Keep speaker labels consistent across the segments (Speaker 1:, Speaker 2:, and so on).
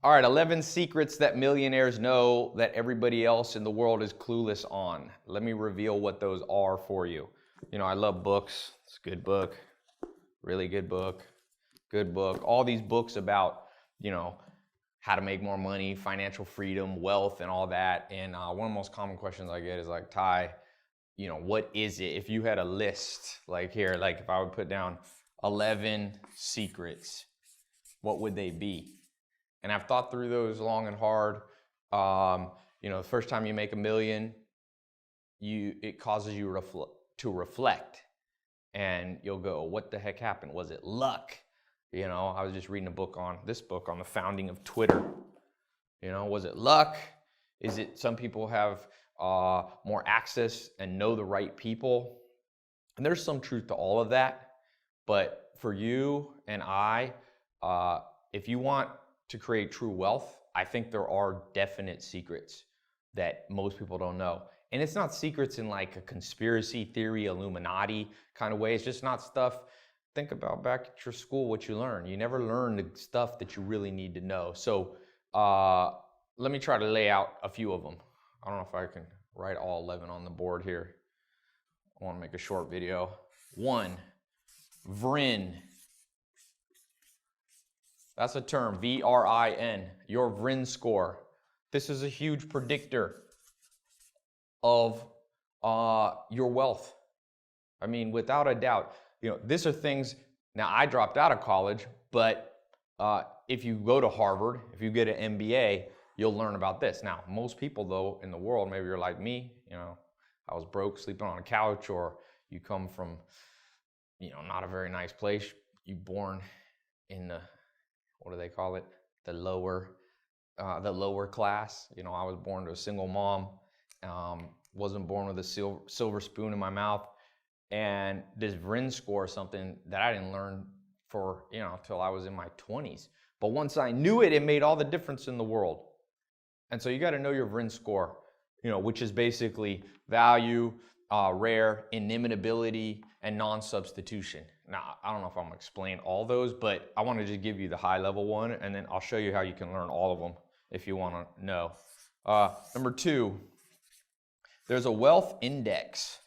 Speaker 1: All right, 11 secrets that millionaires know that everybody else in the world is clueless on. Let me reveal what those are for you. You know, I love books. It's a good book, really good book, good book. All these books about, you know, how to make more money, financial freedom, wealth, and all that. And one of the most common questions I get is like, Ty, you know, what is it? If you had a list, like here, like if I would put down 11 secrets, what would they be? And I've thought through those long and hard. You know, the first time you make $1 million, it causes you to reflect. And you'll go, what the heck happened? Was it luck? You know, I was just reading this book on the founding of Twitter. You know, was it luck? Is it some people have more access and know the right people? And there's some truth to all of that. But for you and I, if you want to create true wealth, I think there are definite secrets that most people don't know. And it's not secrets in like a conspiracy theory, Illuminati kind of way. It's just not stuff. Think about back at your school, what you learn. You never learn the stuff that you really need to know. So let me try to lay out a few of them. I don't know if I can write all 11 on the board here. I want to make a short video. 1, VRIN. That's a term, V-R-I-N, your VRIN score. This is a huge predictor of your wealth. I mean, without a doubt, you know, these are things, now I dropped out of college, but if you go to Harvard, if you get an MBA, you'll learn about this. Now, most people though in the world, maybe you're like me, you know, I was broke, sleeping on a couch, or you come from, you know, not a very nice place. You born in the, what do they call it? The lower class. You know, I was born to a single mom. Wasn't born with a silver spoon in my mouth. And this VRIN score is something that I didn't learn for, you know, till I was in my 20s. But once I knew it, it made all the difference in the world. And so you got to know your VRIN score, you know, which is basically value, rare, inimitability, and non-substitution. Now, I don't know if I'm going to explain all those, but I want to just give you the high level one, and then I'll show you how you can learn all of them if you want to know. Number 2, there's a wealth index.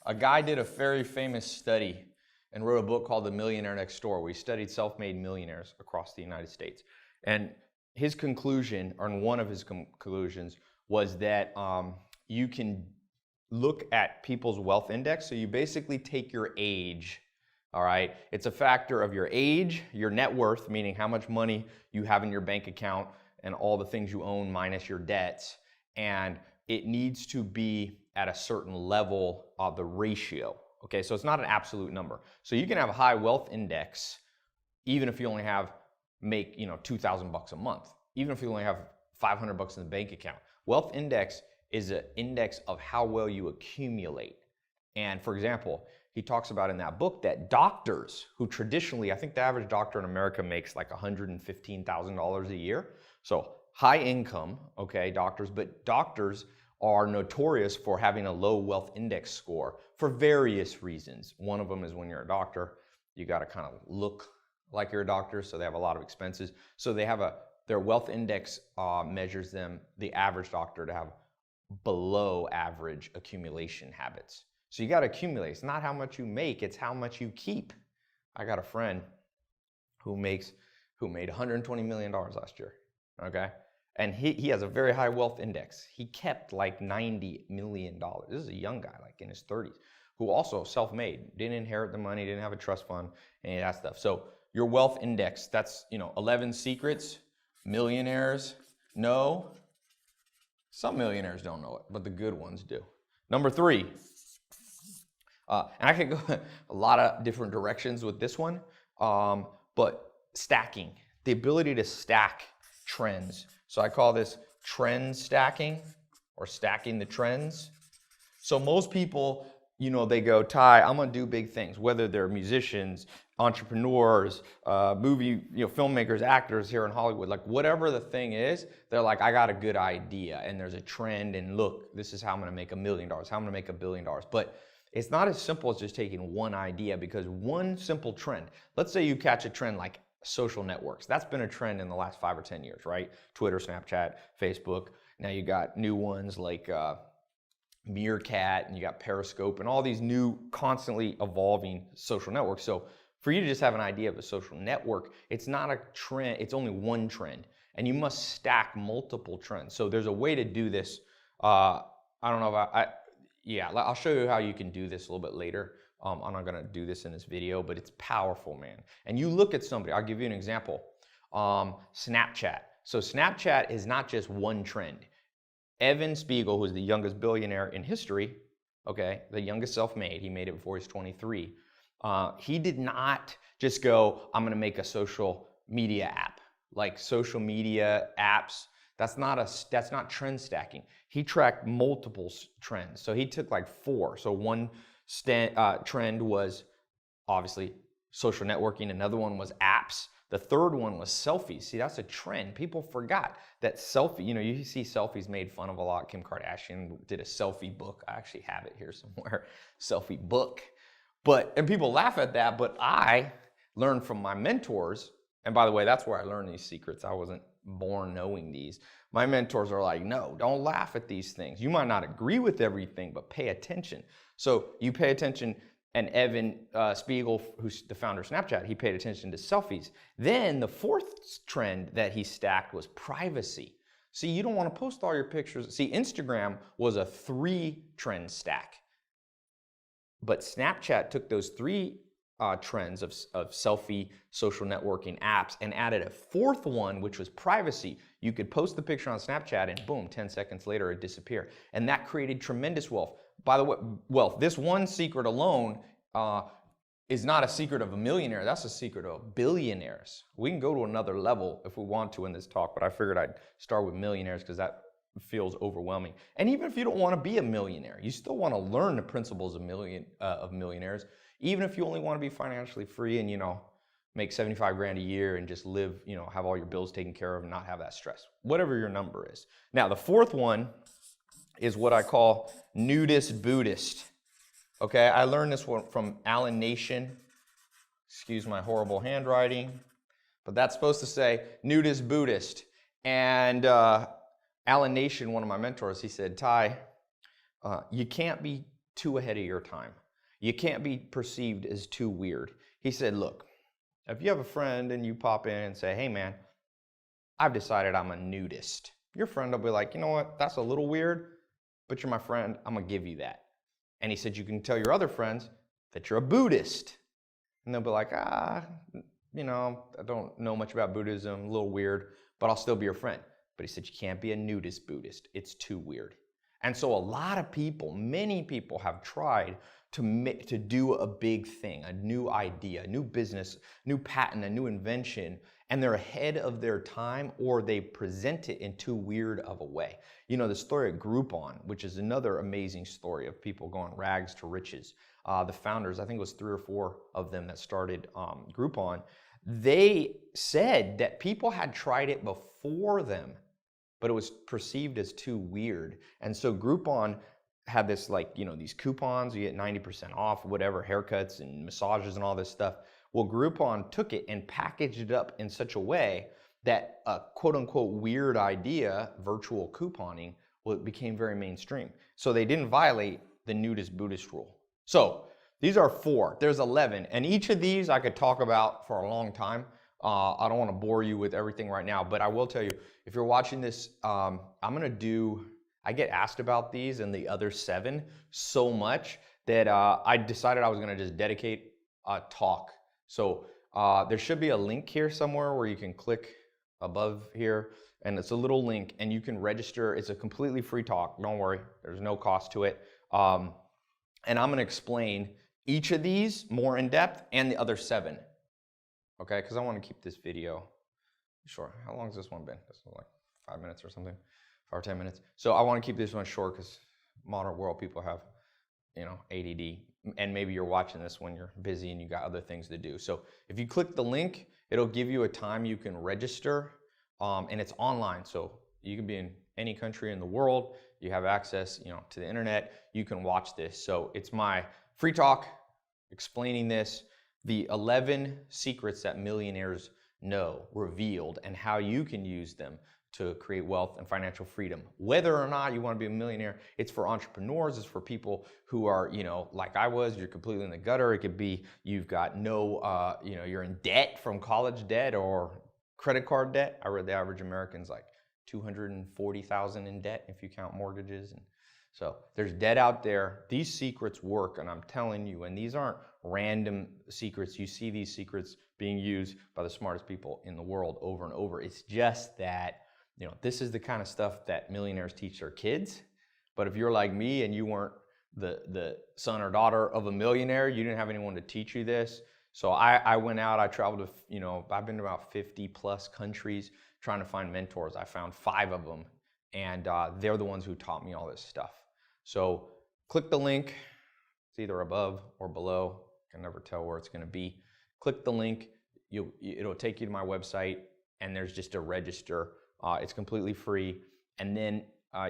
Speaker 1: A guy did a very famous study and wrote a book called The Millionaire Next Door, where he studied self-made millionaires across the United States. And his conclusion, or one of his conclusions, was that you can look at people's wealth index. So you basically take your age, all right? It's a factor of your age, your net worth, meaning how much money you have in your bank account and all the things you own minus your debts. And it needs to be at a certain level of the ratio. Okay, so it's not an absolute number. So you can have a high wealth index even if you only make, you know, $2,000 a month, even if you only have $500 in the bank account. Wealth index is an index of how well you accumulate. And for example, he talks about in that book that doctors who traditionally, I think the average doctor in America makes like $115,000 a year. So high income, okay, doctors, but doctors are notorious for having a low wealth index score for various reasons. One of them is when you're a doctor, you got to kind of look like you're a doctor, so they have a lot of expenses. So they have their wealth index measures them, the average doctor, to have below average accumulation habits. So you got to accumulate. It's not how much you make, it's how much you keep. I got a friend who made $120 million last year, okay? And he has a very high wealth index. He kept like $90 million. This is a young guy, like in his 30s, who also self-made, didn't inherit the money, didn't have a trust fund, any of that stuff. So your wealth index, that's, you know, 11 secrets millionaires know. Some millionaires don't know it, but the good ones do. Number 3, and I could go a lot of different directions with this one, but stacking, the ability to stack trends. So I call this trend stacking, or stacking the trends. So most people, you know, they go, Ty, I'm gonna do big things, whether they're musicians, entrepreneurs, movie, you know, filmmakers, actors here in Hollywood, like whatever the thing is, they're like, I got a good idea, and there's a trend, and look, this is how I'm gonna make $1 million, how I'm gonna make $1 billion. But it's not as simple as just taking one idea, because one simple trend, let's say you catch a trend like social networks. That's been a trend in the last 5 or 10 years, right? Twitter, Snapchat, Facebook. Now you got new ones like Meerkat, and you got Periscope, and all these new constantly evolving social networks. So for you to just have an idea of a social network, it's not a trend, it's only one trend, and you must stack multiple trends. So there's a way to do this. I don't know if yeah, I'll show you how you can do this a little bit later. I'm not gonna do this in this video, but it's powerful, man. And you look at somebody, I'll give you an example. Snapchat. So Snapchat is not just one trend. Evan Spiegel, who's the youngest billionaire in history, okay, the youngest self-made, he made it before he's 23. He did not just go, I'm gonna make a social media app. Like social media apps, that's not trend stacking. He tracked multiple trends. So he took like 4. So one trend was obviously social networking. Another one was apps. The third one was selfies. See, that's a trend. People forgot that selfie, you see selfies made fun of a lot. Kim Kardashian did a selfie book. I actually have it here somewhere, selfie book. And people laugh at that, but I learned from my mentors, and by the way, that's where I learned these secrets. I wasn't born knowing these. My mentors are like, no, don't laugh at these things. You might not agree with everything, but pay attention. So you pay attention. And Evan Spiegel, who's the founder of Snapchat, he paid attention to selfies. Then the 4th trend that he stacked was privacy. See, you don't want to post all your pictures. See, Instagram was a 3-trend stack. But Snapchat took those 3 trends of selfie, social networking apps and added a 4th one, which was privacy. You could post the picture on Snapchat and boom, 10 seconds later it disappeared. And that created tremendous wealth. By the way, wealth, this one secret alone is not a secret of a millionaire. That's a secret of billionaires. We can go to another level if we want to in this talk, but I figured I'd start with millionaires because that feels overwhelming. And even if you don't want to be a millionaire, you still want to learn the principles of millionaires. Even if you only want to be financially free and, make 75 grand a year and just live, have all your bills taken care of and not have that stress, whatever your number is. Now, the 4th one is what I call nudist Buddhist. Okay, I learned this one from Alan Nation. Excuse my horrible handwriting, but that's supposed to say nudist Buddhist. And Alan Nation, one of my mentors, he said, Ty, you can't be too ahead of your time. You can't be perceived as too weird. He said, look, if you have a friend and you pop in and say, hey man, I've decided I'm a nudist. Your friend will be like, you know what, that's a little weird, but you're my friend, I'm gonna give you that. And he said, you can tell your other friends that you're a Buddhist. And they'll be like, I don't know much about Buddhism, a little weird, but I'll still be your friend. But he said, you can't be a nudist Buddhist. It's too weird. And so a lot of people, many people have tried to do a big thing, a new idea, a new business, new patent, a new invention, and they're ahead of their time, or they present it in too weird of a way. The story of Groupon, which is another amazing story of people going rags to riches. The founders, I think it was 3 or 4 of them that started Groupon, they said that people had tried it before them, but it was perceived as too weird. And so Groupon had this, these coupons, you get 90% off, whatever, haircuts and massages and all this stuff. Well, Groupon took it and packaged it up in such a way that a quote-unquote weird idea, virtual couponing, it became very mainstream. So they didn't violate the nudist Buddhist rule. So these are 4. There's 11. And each of these I could talk about for a long time. I don't want to bore you with everything right now, but I will tell you, if you're watching this, I get asked about these and the other 7 so much that I decided I was going to just dedicate a talk. So there should be a link here somewhere where you can click above here, and it's a little link and you can register. It's a completely free talk. Don't worry, there's no cost to it. And I'm going to explain each of these more in depth and the other 7. Okay, because I want to keep this video short. How long has this one been? This is like 5 minutes or something, 5 or 10 minutes. So I want to keep this one short because modern world people have, ADD, and maybe you're watching this when you're busy and you got other things to do. So if you click the link, it'll give you a time you can register, and it's online. So you can be in any country in the world. You have access, to the internet. You can watch this. So it's my free talk explaining this, the 11 secrets that millionaires know revealed, and how you can use them to create wealth and financial freedom. Whether or not you want to be a millionaire, it's for entrepreneurs, it's for people who are, like I was, you're completely in the gutter. It could be you've got no, you're in debt from college debt or credit card debt. I read the average American's like 240,000 in debt if you count mortgages. And so there's debt out there. These secrets work, and I'm telling you, and these aren't random secrets. You see these secrets being used by the smartest people in the world over and over. It's just that, this is the kind of stuff that millionaires teach their kids. But if you're like me and you weren't the son or daughter of a millionaire, you didn't have anyone to teach you this. So I went out, I traveled to, I've been to about 50 plus countries trying to find mentors. I found 5 of them, and they're the ones who taught me all this stuff. So click the link. It's either above or below. I can never tell where it's going to be. Click the link. It'll take you to my website, and there's just a register. It's completely free. And then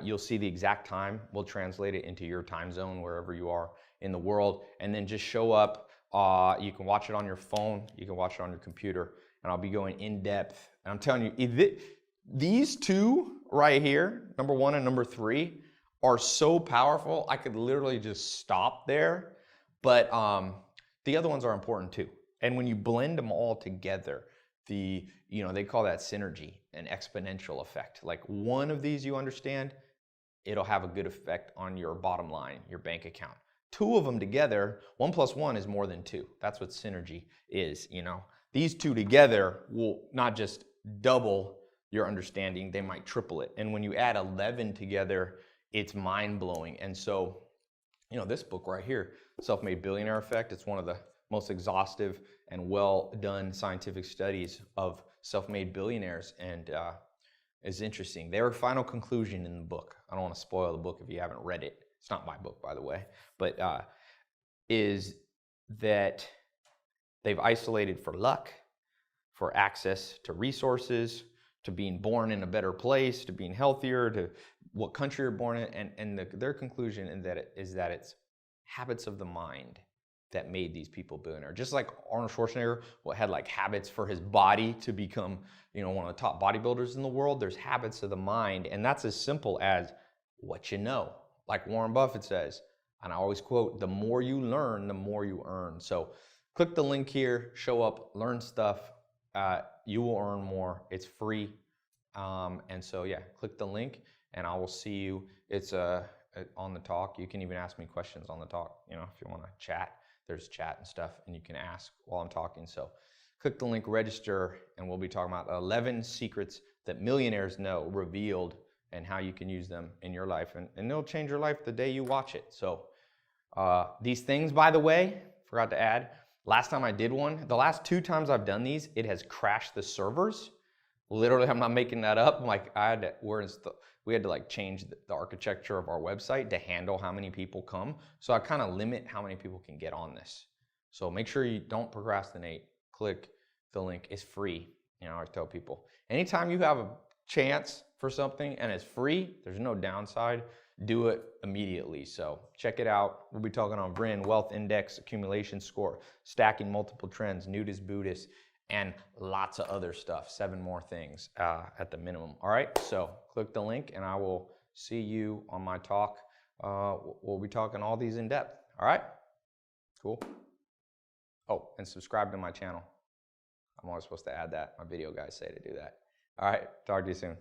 Speaker 1: you'll see the exact time. We'll translate it into your time zone, wherever you are in the world. And then just show up. You can watch it on your phone. You can watch it on your computer. And I'll be going in depth. And I'm telling you, these 2 right here, number 1 and number 3, are so powerful. I could literally just stop there. But the other ones are important too. And when you blend them all together, they call that synergy, an exponential effect. Like one of these you understand, it'll have a good effect on your bottom line, your bank account. 2 of them together, 1 + 1 is more than 2. That's what synergy is, These 2 together will not just double your understanding, they might triple it. And when you add 11 together, it's mind-blowing. And so, this book right here, Self-Made Billionaire Effect, it's one of the most exhaustive and well-done scientific studies of self-made billionaires, and is interesting. Their final conclusion in the book, I don't want to spoil the book if you haven't read it. It's not my book, by the way, but is that they've isolated for luck, for access to resources, to being born in a better place, to being healthier, to what country you're born in, and their conclusion is that it's habits of the mind that made these people billionaire. Just like Arnold Schwarzenegger had like habits for his body to become, one of the top bodybuilders in the world, there's habits of the mind, and that's as simple as what you know. Like Warren Buffett says, and I always quote, the more you learn, the more you earn. So click the link here, show up, learn stuff. You will earn more. It's free. And so, yeah, click the link and I will see you. It's on the talk. You can even ask me questions on the talk, if you want to chat. There's chat and stuff, and you can ask while I'm talking. So click the link, register, and we'll be talking about 11 secrets that millionaires know revealed and how you can use them in your life. And they'll change your life the day you watch it. So these things, by the way, forgot to add, last time I did one, the last 2 times I've done these, it has crashed the servers. Literally, I'm not making that up. Like we had to like change the architecture of our website to handle how many people come. So I kind of limit how many people can get on this. So make sure you don't procrastinate. Click the link. It's free. I tell people, anytime you have a chance for something and it's free, there's no downside. Do it immediately. So check it out. We'll be talking on VRIN, Wealth Index, Accumulation Score, Stacking Multiple Trends, Nudist Buddhist, and lots of other stuff, 7 more things at the minimum. All right, so click the link and I will see you on my talk. We'll be talking all these in depth. All right, cool. Oh, and subscribe to my channel. I'm always supposed to add that. My video guys say to do that. All right, talk to you soon.